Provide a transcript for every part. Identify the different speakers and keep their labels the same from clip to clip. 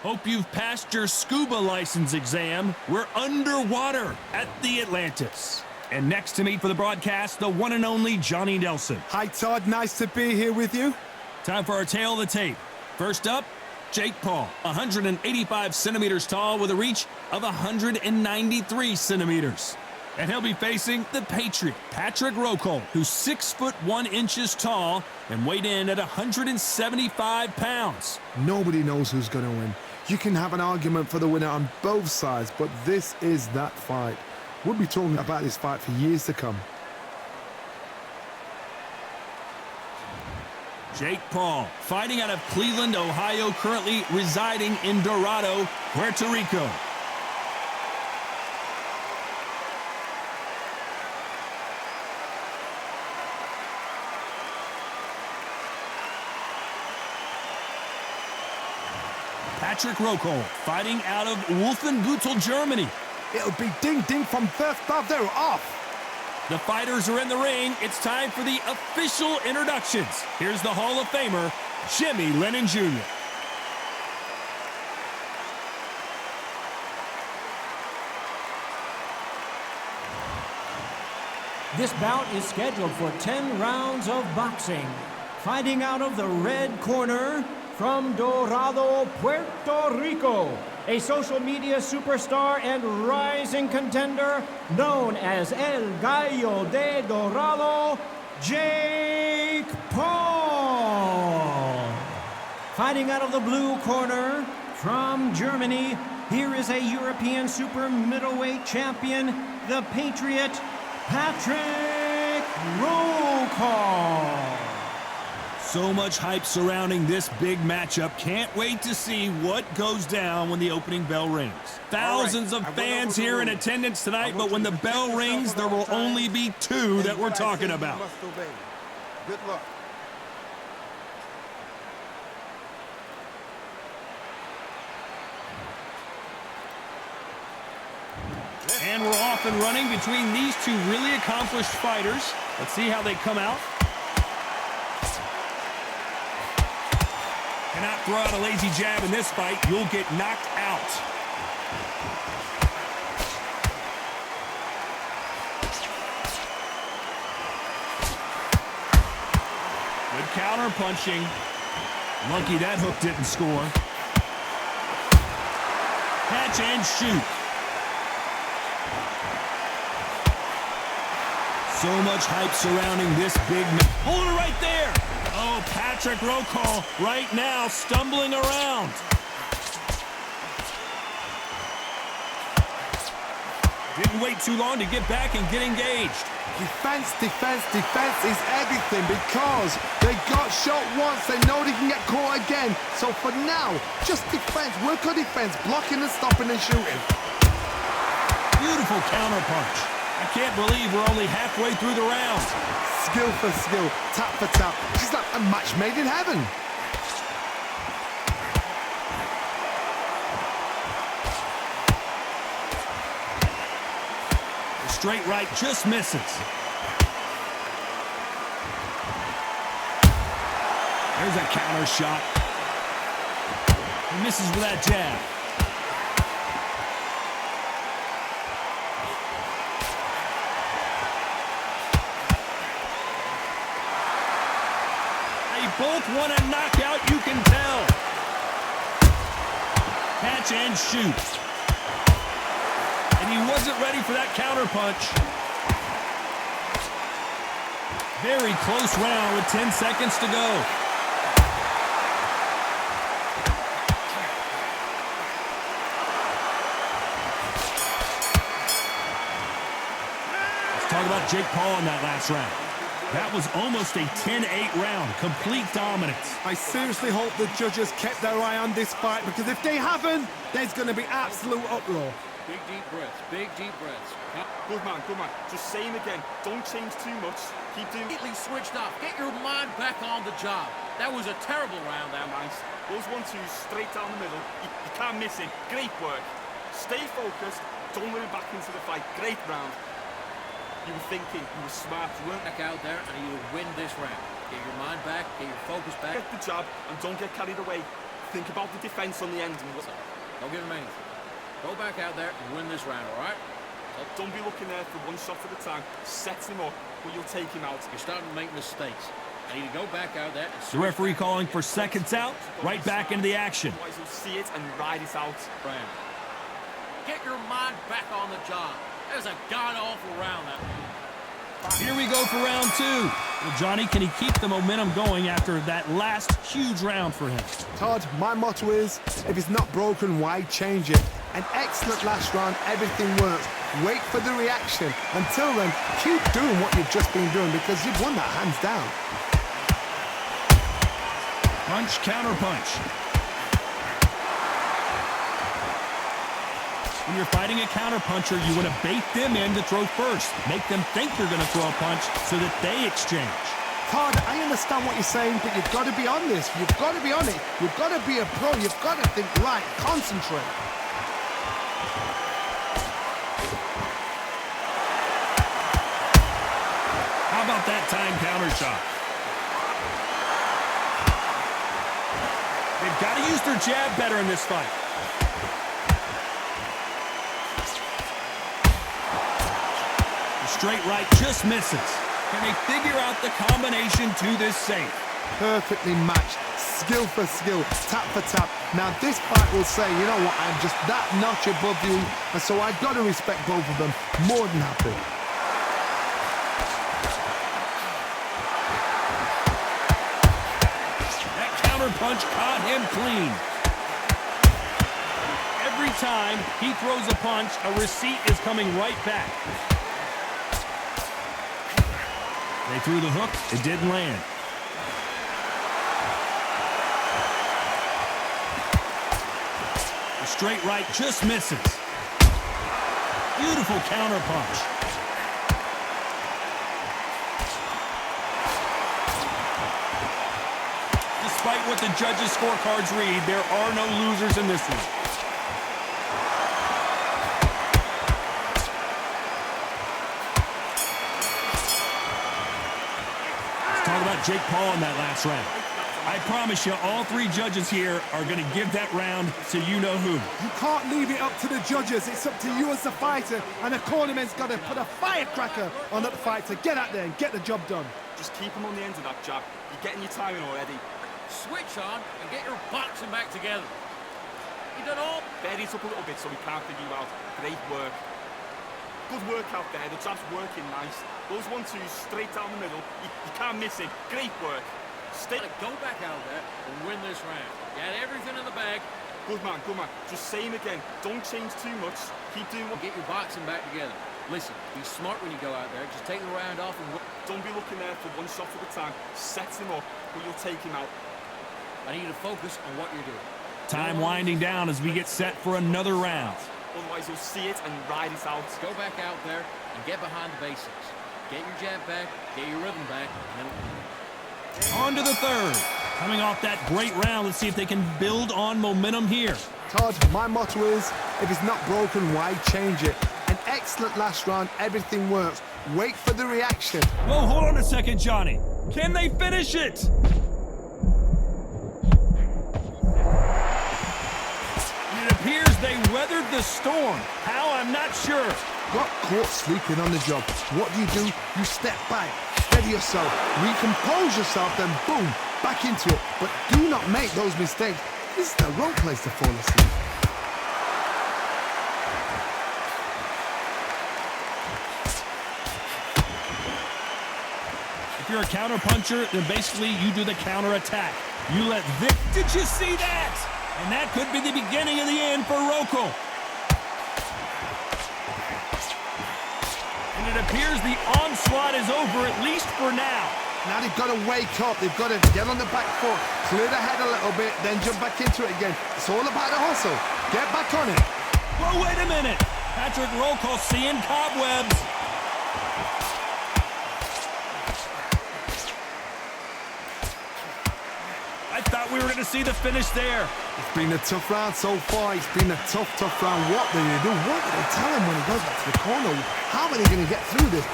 Speaker 1: Hope you've passed your scuba license exam. We're underwater at the Atlantis. And next to me for the broadcast, the one and only Johnny Nelson.
Speaker 2: Hi, Todd. Nice to be here with you.
Speaker 1: Time for our tail of the tape. First up, Jake Paul, 185 centimeters tall with a reach of 193 centimeters. And he'll be facing the Patriot, Patrick Rokohl, who's 6 foot 1 inches tall and weighed in at 175 pounds.
Speaker 2: Nobody knows who's going to win. You can have an argument for the winner on both sides, but this is that fight. We'll be talking about this fight for years to come.
Speaker 1: Jake Paul, fighting out of Cleveland, Ohio, currently residing in Dorado, Puerto Rico. Patrick Rokohl, fighting out of Wolfenbüttel, Germany.
Speaker 2: It'll be ding-ding from first off. They're off.
Speaker 1: The fighters are in the ring. It's time for the official introductions. Here's the Hall of Famer, Jimmy Lennon Jr.
Speaker 3: This bout is scheduled for 10 rounds of boxing. Fighting out of the red corner, from Dorado, Puerto Rico, a social media superstar and rising contender known as El Gallo de Dorado, Jake Paul. Fighting out of the blue corner, from Germany, here is a European super middleweight champion, the Patriot, Patrick Rokohl.
Speaker 1: So much hype surrounding this big matchup. Can't wait to see what goes down when the opening bell rings. Thousands of fans here in attendance tonight, but when the bell rings, there will only be two that we're talking about.
Speaker 2: Good luck.
Speaker 1: And we're off and running between these two really accomplished fighters. Let's see how they come out. Cannot throw out a lazy jab in this fight. You'll get knocked out. Good counter punching. Lucky that hook didn't score. Catch and shoot. So much hype surrounding this big man. Hold it right there. Oh, Patrick Rokohl right now stumbling around. Didn't wait too long to get back and get engaged.
Speaker 2: Defense, defense, defense is everything because they got shot once. They know they can get caught again. So for now, just defense. Work on defense, blocking and stopping and shooting.
Speaker 1: Beautiful counter punch. I can't believe we're only halfway through the round.
Speaker 2: Skill for skill, tap for tap. She's like a match made in heaven.
Speaker 1: The straight right just misses. There's a counter shot. He misses with that jab. Both want a knockout, you can tell. Catch and shoot. And he wasn't ready for that counter punch. Very close round with 10 seconds to go. Let's talk about Jake Paul in that last round. That was almost a 10-8 round, complete dominance.
Speaker 2: I seriously hope the judges kept their eye on this fight because if they haven't, there's going to be absolute uproar.
Speaker 4: Big deep breaths, big deep breaths.
Speaker 5: Good man, good man. Just saying again, don't change too much. Keep doing...
Speaker 4: Completely switched off. Get your mind back on the job. That was a terrible round there, man.
Speaker 5: Those 1-2s straight down the middle. You can't miss it. Great work. Stay focused. Don't let it back into the fight. Great round. You were thinking, you were smart, you weren't...
Speaker 4: Back out there and you will win this round. Get your mind back, get your focus back.
Speaker 5: Get the jab and don't get carried away. Think about the defense on the end.
Speaker 4: Don't give him anything. Go back out there and win this round, all right?
Speaker 5: Don't be looking there for one shot at a time. Set him up, but you'll take him out.
Speaker 4: You're starting to make mistakes. I need to go back out there.
Speaker 1: The referee calling for seconds out, right back into the action.
Speaker 5: Otherwise, you'll see it and ride it out.
Speaker 4: Brand, get your mind back on the job. That was a god-awful round, that one.
Speaker 1: Here we go for round two. Well, Johnny, can he keep the momentum going after that last huge round for him?
Speaker 2: Todd, my motto is, if it's not broken, why change it? An excellent last round, everything works. Wait for the reaction. Until then, keep doing what you've just been doing because you've won that hands down.
Speaker 1: Punch, counter punch. When you're fighting a counter puncher, you want to bait them in to throw first. Make them think you're going to throw a punch so that they exchange.
Speaker 2: Todd, I understand what you're saying, but you've got to be on this. You've got to be on it. You've got to be a pro. You've got to think right. Concentrate.
Speaker 1: How about that time counter shot? They've got to use their jab better in this fight. The straight right just misses. Can they figure out the combination to this safe?
Speaker 2: Perfectly matched. Skill for skill. Tap for tap. Now this fight will say, you know what, I'm just that notch above you. And so I've got to respect both of them. More than happy.
Speaker 1: Punch caught him clean. Every time he throws a punch, a receipt is coming right back. They threw the hook, it didn't land. The straight right just misses. Beautiful counter punch. Despite what the judges' scorecards read, there are no losers in this one. Let's talk about Jake Paul in that last round. I promise you, all three judges here are going to give that round to you-know-who.
Speaker 2: You can't leave it up to the judges. It's up to you as the fighter, and the cornerman's got to put a firecracker on that fighter. Get out there and get the job done.
Speaker 5: Just keep him on the end of that jab. You're getting your timing already.
Speaker 4: Switch on and get your boxing back together. You done all?
Speaker 5: Buries up a little bit so we can't figure you out. Great work. Good work out there. The jab's working nice. Those 1-2s straight down the middle. You can't miss it. Great work. Stay.
Speaker 4: Go back out there and win this round. You had everything in the bag.
Speaker 5: Good man, good man. Just same again. Don't change too much. Keep doing what.
Speaker 4: Get your boxing back together. Listen, be smart when you go out there. Just take the round off and
Speaker 5: don't be looking there for one shot at a time. Set him up, but you'll take him out.
Speaker 4: I need you to focus on what you're doing.
Speaker 1: Time winding down as we get set for another round.
Speaker 5: Otherwise, you'll see it and ride it out.
Speaker 4: Go back out there and get behind the basics. Get your jab back, get your rhythm back, and then...
Speaker 1: On to the third. Coming off that great round, let's see if they can build on momentum here.
Speaker 2: Todd, my motto is, if it's not broken, why change it? An excellent last round, everything works. Wait for the reaction.
Speaker 1: Whoa, hold on a second, Johnny. Can they finish it? It appears they weathered the storm. How, I'm not sure.
Speaker 2: Got caught sleeping on the job. What do? You step back, steady yourself, recompose yourself, then boom, back into it. But do not make those mistakes. This is the wrong place to fall asleep.
Speaker 1: If you're a counter puncher, then basically you do the counter attack. You let Vic. Did you see that? And that could be the beginning of the end for Rokohl. And it appears the onslaught is over, at least for now.
Speaker 2: Now they've got to wake up. They've got to get on the back foot, clear the head a little bit, then jump back into it again. It's all about the hustle. Get back on it.
Speaker 1: Well, wait a minute. Patrick Rokohl seeing cobwebs. I thought we were going to see the finish there.
Speaker 2: It's been a tough round so far. It's been a tough round. What do they do? What do they tell him when he goes back to the corner? How are they going to get through this?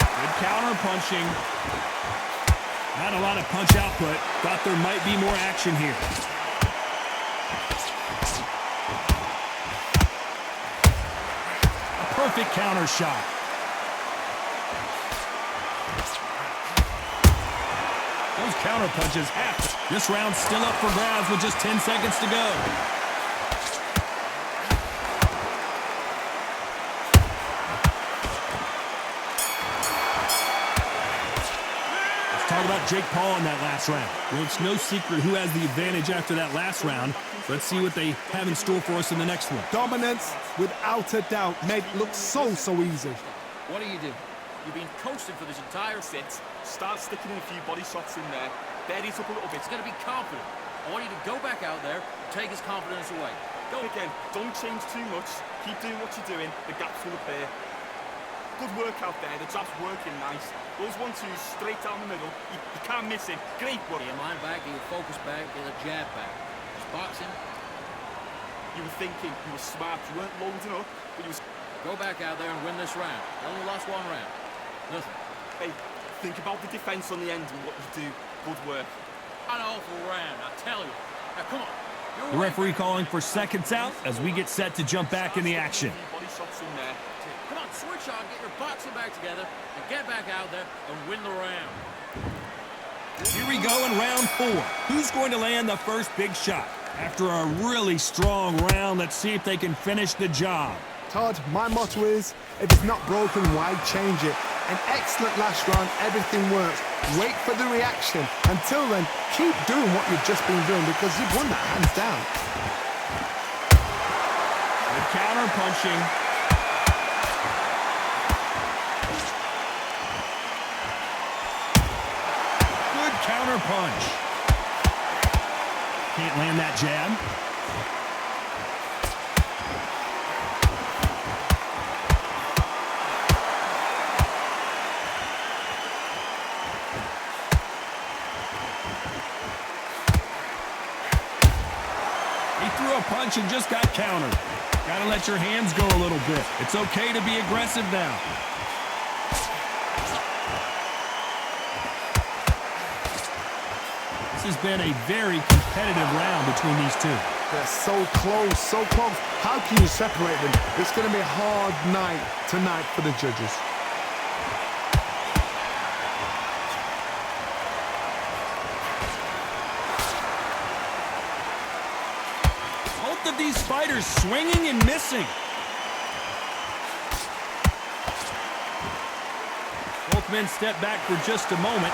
Speaker 1: Good counter punching. Not a lot of punch output. Thought there might be more action here. A perfect counter shot. Those counter punches happen. This round's still up for grabs with just 10 seconds to go. Talk about Jake Paul in that last round. Well, it's no secret who has the advantage after that last round. Let's see what they have in store for us in the next one.
Speaker 2: Dominance, without a doubt, made it look so easy.
Speaker 4: What do? You've been coasting for this entire set.
Speaker 5: Start sticking in a few body shots in there. Bury it up a little bit.
Speaker 4: He's going to be confident. I want you to go back out there and take his confidence away.
Speaker 5: Go again. Don't change too much. Keep doing what you're doing. The gaps will appear. Good work out there. The jab's working nice. Those 1-2s straight down the middle. You can't miss it. Great work.
Speaker 4: Get your mind back, get your focus back, get the jab back. Just boxing.
Speaker 5: You were thinking. You were smart. You weren't loading up, but you was...
Speaker 4: Go back out there and win this round. You only lost one round. Nothing.
Speaker 5: Hey, think about the defense on the end and what you do. Good work.
Speaker 4: An awful round, I tell you. Now, come on.
Speaker 1: The referee calling for seconds out as we get set to jump back in the action.
Speaker 5: Body shots in there.
Speaker 4: Come on, switch on, get your boxing back together, and get back out there and win the round.
Speaker 1: Here we go in round 4. Who's going to land the first big shot? After a really strong round, let's see if they can finish the job.
Speaker 2: Todd, my motto is, if it's not broken, why change it? An excellent last round, everything works. Wait for the reaction. Until then, keep doing what you've just been doing because you've won that hands down.
Speaker 1: Good counter punching. Good counter punch. Can't land that jab. Punch and just got countered. Gotta let your hands go a little bit. It's okay to be aggressive now. This has been a very competitive round between these two.
Speaker 2: They're so close, so close. How can you separate them? It's going to be a hard night tonight for the judges.
Speaker 1: Of these fighters swinging and missing. Both men step back for just a moment.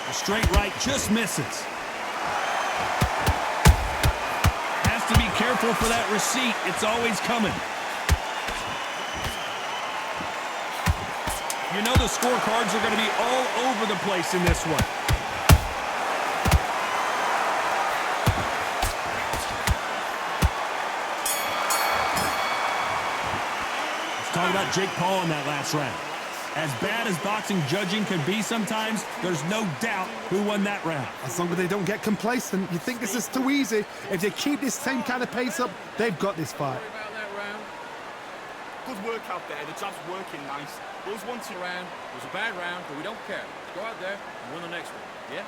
Speaker 1: A straight right just misses. Has to be careful for that receipt. It's always coming. You know the scorecards are going to be all over the place in this one. Let's talk about Jake Paul in that last round. As bad as boxing judging can be sometimes, there's no doubt who won that round.
Speaker 2: As long as they don't get complacent, you think this is too easy. If they keep this same kind of pace up, they've got this fight.
Speaker 5: Good work out there. The jab's working nice. Those 1-2
Speaker 4: round was a bad round, but we don't care. Go out there and win the next one. Yeah?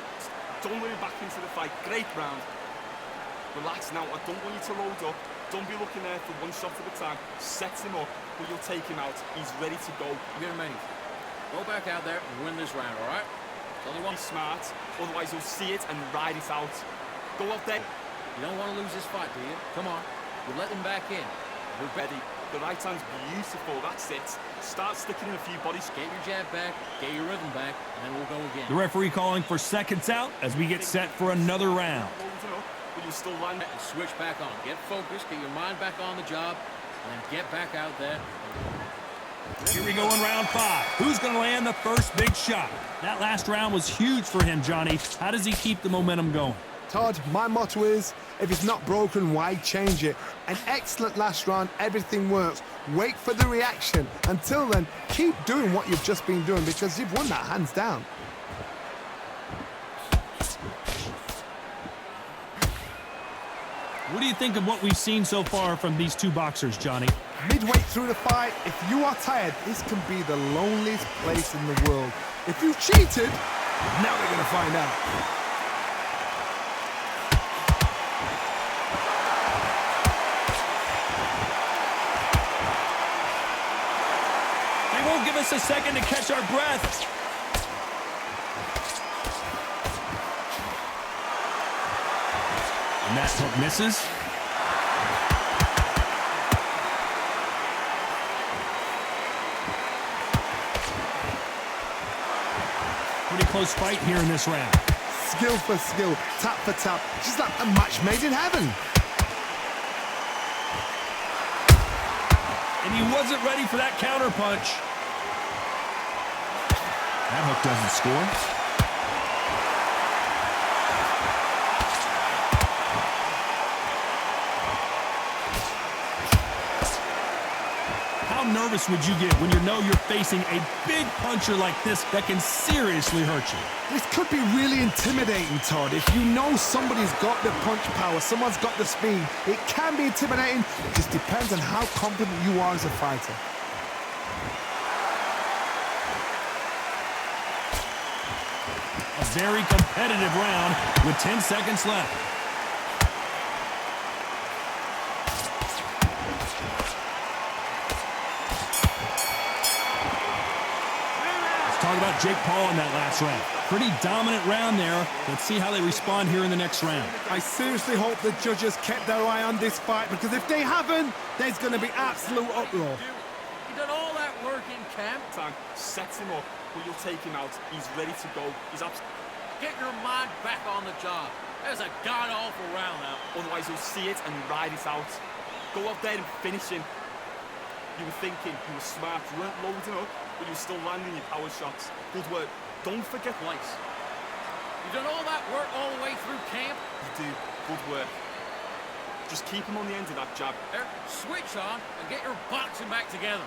Speaker 5: Don't let him back into the fight. Great round. Relax now. I don't want you to load up. Don't be looking there for one shot at a time. Set him up, but you'll take him out. He's ready to go.
Speaker 4: Give him anything. Go back out there and win this round, all right? It's only one.
Speaker 5: Be smart, otherwise you'll see it and ride it out. Go out there.
Speaker 4: You don't want to lose this fight, do you? Come on. We'll let him back in.
Speaker 5: We're ready. The right hand's beautiful, that's it. Start sticking in a few bodies.
Speaker 4: Get your jab back, get your rhythm back, and then we'll go again.
Speaker 1: The referee calling for seconds out as we get set for another round.
Speaker 5: But you'll still land it.
Speaker 4: And switch back on. Get focused, get your mind back on the job, and then get back out there.
Speaker 1: Here we go in round 5. Who's going to land the first big shot? That last round was huge for him, Johnny. How does he keep the momentum going?
Speaker 2: Todd, my motto is, if it's not broken, why change it? An excellent last round, everything works. Wait for the reaction. Until then, keep doing what you've just been doing because you've won that hands down.
Speaker 1: What do you think of what we've seen so far from these two boxers, Johnny?
Speaker 2: Midway through the fight, if you are tired, this can be the loneliest place in the world. If you cheated, now they're going to find out.
Speaker 1: They won't give us a second to catch our breath. And that hook misses. Pretty close fight here in this round.
Speaker 2: Skill for skill, tap for tap, just like a match made in heaven.
Speaker 1: And he wasn't ready for that counter punch. That hook doesn't score. How nervous would you get when you know you're facing a big puncher like this that can seriously hurt you?
Speaker 2: This could be really intimidating, Todd. If you know somebody's got the punch power, someone's got the speed, it can be intimidating. It just depends on how confident you are as a fighter.
Speaker 1: A very competitive round with 10 seconds left. Talk about Jake Paul in that last round. Pretty dominant round there. Let's see how they respond here in the next round.
Speaker 2: I seriously hope the judges kept their eye on this fight, because if they haven't, there's going to be absolute uproar.
Speaker 4: You did all that work in camp.
Speaker 5: Time sets him up, but you'll take him out. He's ready to go. He's
Speaker 4: Get your mind back on the job. There's a god-awful round now.
Speaker 5: Otherwise, you'll see it and ride it out. Go out there and finish him. You were thinking, you were smart, you weren't loading up, but you were still landing your power shots. Good work. Don't forget
Speaker 4: Place. You done all that work all the way through camp?
Speaker 5: You do. Good work. Just keep him on the end of that jab.
Speaker 4: There, switch on and get your boxing back together.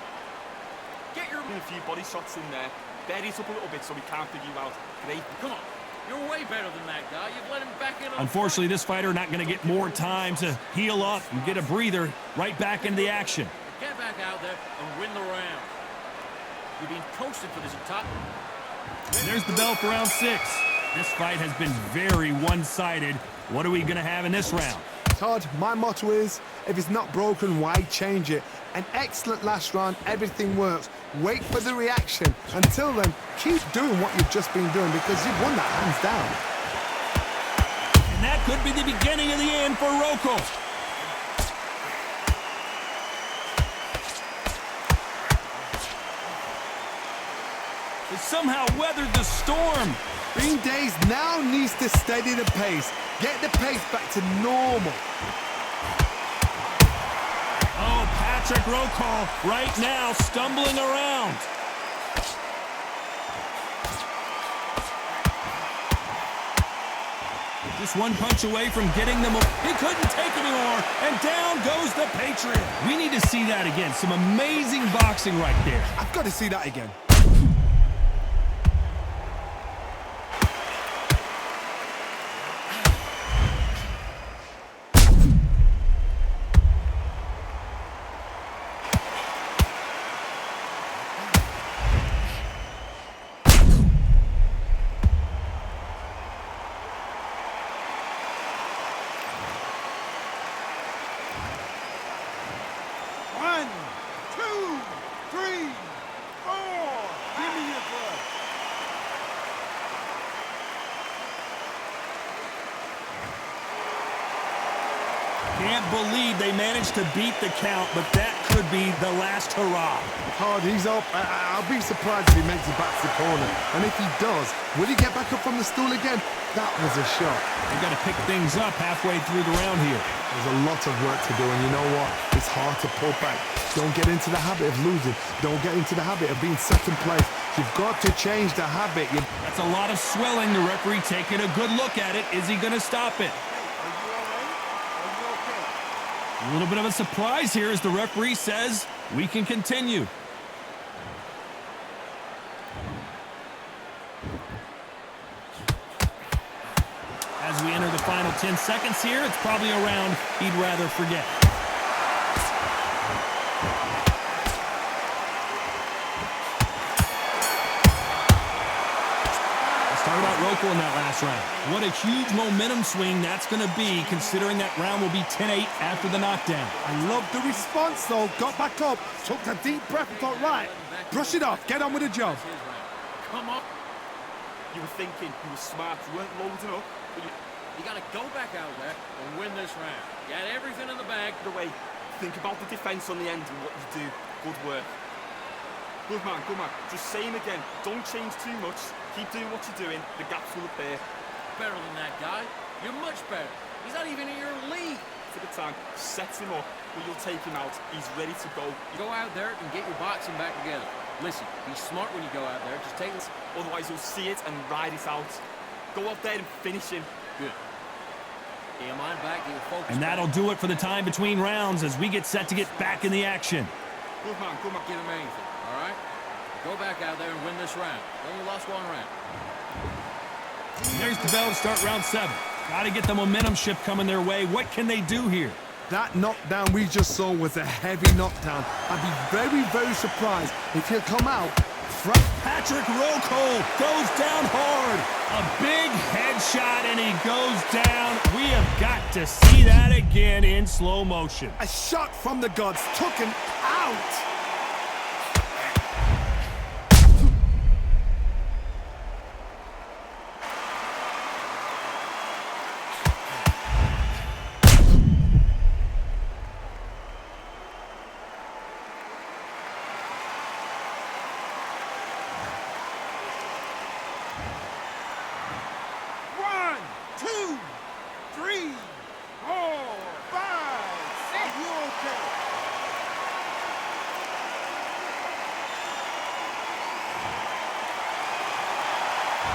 Speaker 4: Get your...
Speaker 5: A few body shots in there. Bury it up a little bit so we can't figure you out. Great.
Speaker 4: Come on. You're way better than that guy. You've let him back in.
Speaker 1: Unfortunately, this fighter not going to get more time to heal up and get a breather right back into the action.
Speaker 4: Get back out there and win the round. You've been coasting for this top.
Speaker 1: And there's the bell for round 6. This fight has been very one-sided. What are we going to have in this round?
Speaker 2: Todd, my motto is, if it's not broken, why change it? An excellent last round, everything works. Wait for the reaction. Until then, keep doing what you've just been doing, because you've won that hands down.
Speaker 1: And that could be the beginning of the end for Rokohl. They somehow weathered the storm.
Speaker 2: Bean Days now needs to steady the pace. Get the pace back to normal.
Speaker 1: Oh, Patrick Rokohl right now stumbling around. Just one punch away from getting them. He couldn't take anymore, and down goes the Patriot. We need to see that again. Some amazing boxing right there.
Speaker 2: I've got to see that again.
Speaker 1: Can't believe they managed to beat the count, but that could be the last hurrah.
Speaker 2: Todd, he's up. I'll be surprised if he makes it back to the corner. And if he does, will he get back up from the stool again? That was a shot.
Speaker 1: They got to pick things up halfway through the round here.
Speaker 2: There's a lot of work to do, and you know what? It's hard to pull back. Don't get into the habit of losing. Don't get into the habit of being second place. You've got to change the habit.
Speaker 1: That's a lot of swelling. The referee taking a good look at it. Is he going to stop it? A little bit of a surprise here as the referee says we can continue. As we enter the the final 10 seconds here. It's probably a round he'd rather forget. Talk about Rokohl in that last round. What a huge momentum swing that's going to be, considering that round will be 10-8 after the knockdown.
Speaker 2: I love the response, though. Got back up, took a deep breath and thought, right, brush it off, get on with the job.
Speaker 4: Come on.
Speaker 5: You were thinking, you were smart, you weren't loading up, but
Speaker 4: You got to go back out there and win this round. Got everything in the bag.
Speaker 5: the way, think about the defense on the end and what you do. Good work. Good man, good man. Just same again. Don't change too much. Keep doing what you're doing. The gaps will appear.
Speaker 4: Better than that guy. You're much better. He's not even in your league.
Speaker 5: For the time, set him up, but you'll take him out. He's ready to go.
Speaker 4: You go out there and get your boxing back together. Listen, be smart when you go out there. Just take this.
Speaker 5: Otherwise, you'll see it and ride it out. Go out there and finish him.
Speaker 4: Good. Get your mind back, get your focus
Speaker 1: And
Speaker 4: back.
Speaker 1: that'll do it for the time between rounds as we get set to get back in the action.
Speaker 5: Good man, good man.
Speaker 4: Give him anything, all right? Go back out there and win this round. Only lost one round.
Speaker 1: There's the bell to start round 7. Got to get the momentum shift coming their way. What can they do here?
Speaker 2: That knockdown we just saw was a heavy knockdown. I'd be very, very surprised if he'll come out front.
Speaker 1: Patrick Rokohl goes down hard. A big headshot, and he goes down. We have got to see that again in slow motion.
Speaker 2: A shot from the gods took him out.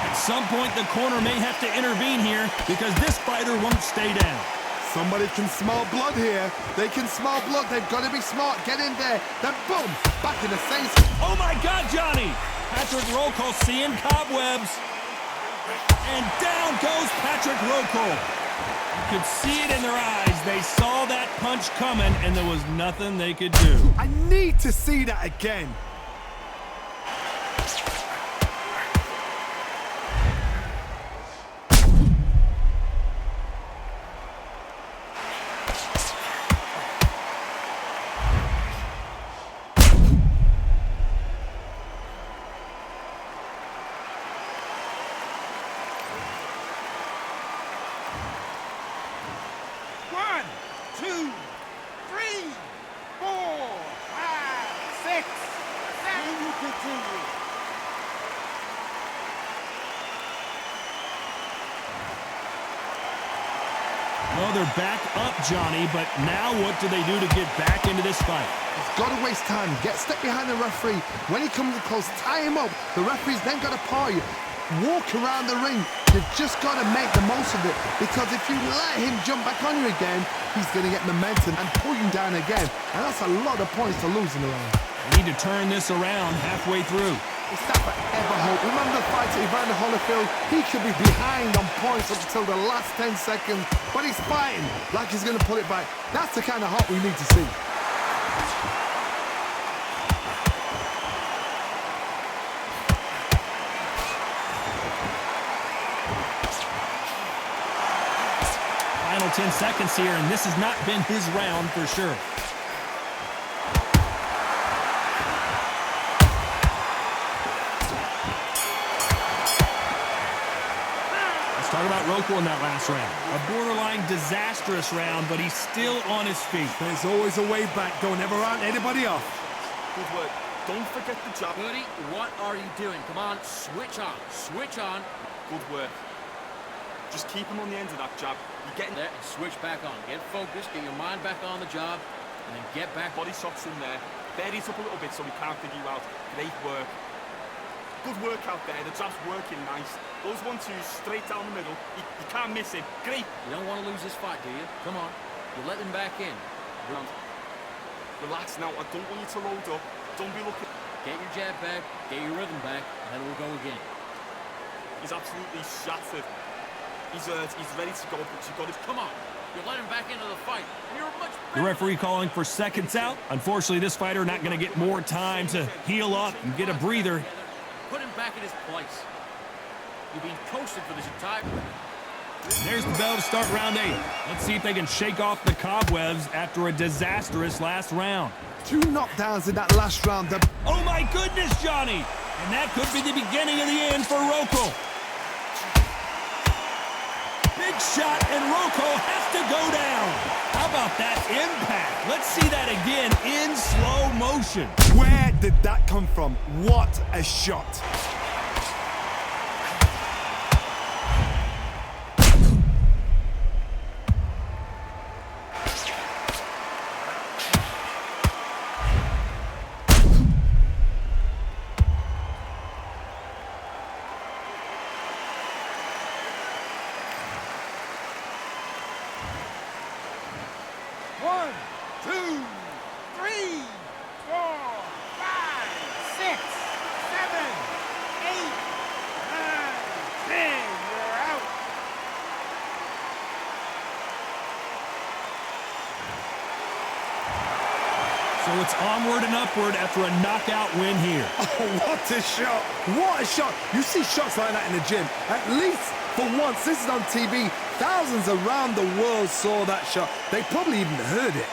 Speaker 1: At some point, the corner may have to intervene here because this fighter won't stay down.
Speaker 2: Somebody can smell blood here. They can smell blood. They've got to be smart. Get in there. Then boom, back in the same.
Speaker 1: Oh my God, Johnny! Patrick Rokohl seeing cobwebs. And down goes Patrick Rokohl. You could see it in their eyes. They saw that punch coming, and there was nothing they could do.
Speaker 2: I need to see that again.
Speaker 1: Well, they're back up, Johnny, but now what do they do to get back into this fight?
Speaker 2: He's got to waste time. Get step behind the referee. When he comes close, tie him up. The referee's then got to paw you. Walk around the ring. You've just got to make the most of it, because if you let him jump back on you again, he's going to get momentum and pull you down again. And that's a lot of points to lose in the round.
Speaker 1: They need to turn this around halfway through.
Speaker 2: It's that forever hope. Remember the fight at Evander Holyfield? He could be behind on points up until the last 10 seconds, but he's fighting like he's going to pull it back. That's the kind of hope we need to see.
Speaker 1: Final 10 seconds here, and this has not been his round for sure. Talk about Rokohl in that last round. A borderline disastrous round, but he's still on his feet.
Speaker 2: There's always a way back. Don't ever round anybody off.
Speaker 5: Good work. Don't forget the jab.
Speaker 4: Goody, what are you doing? Come on, switch on. Switch on.
Speaker 5: Good work. Just keep him on the end of that jab. You're getting
Speaker 4: There and switch back on. Get focused, get your mind back on the job, and then get back.
Speaker 5: body shots in there. Buries up a little bit so we can't figure you out. Great work. Good work out there. The jab's working nice. Those 1-2s straight down the middle. You can't miss it. Great.
Speaker 4: You don't want to lose this fight, do you? Come on. You let him back in.
Speaker 5: Relax now. I don't want you to load up. Don't be looking.
Speaker 4: Get your jab back, get your rhythm back, and then we'll go again.
Speaker 5: He's absolutely shattered. He's ready to go, but you've got to...
Speaker 4: Come on. You let him back into the fight, and you're much
Speaker 1: The
Speaker 4: better.
Speaker 1: referee calling for seconds out. Unfortunately, this fighter not going to get more time to heal up and get a breather.
Speaker 4: Put him back in his place. You're being coasted for this entire...
Speaker 1: There's the bell to start round 8. Let's see if they can shake off the cobwebs after a disastrous last round.
Speaker 2: 2 knockdowns in that last round.
Speaker 1: Oh my goodness, Johnny! And that could be the beginning of the end for Rokohl. Big shot, and Rokohl has to go down. How about that impact? Let's see that again in slow motion.
Speaker 2: Where did that come from? What a shot.
Speaker 6: One, two, three, 4, 5, 6, 7, 8, 9, 10. You're out.
Speaker 1: So it's onward and upward after a knockout win here.
Speaker 2: Oh, what a shot. What a shot. You see shots like that in the gym. At least for once, this is on TV. Thousands around the world saw that shot. They probably even heard it.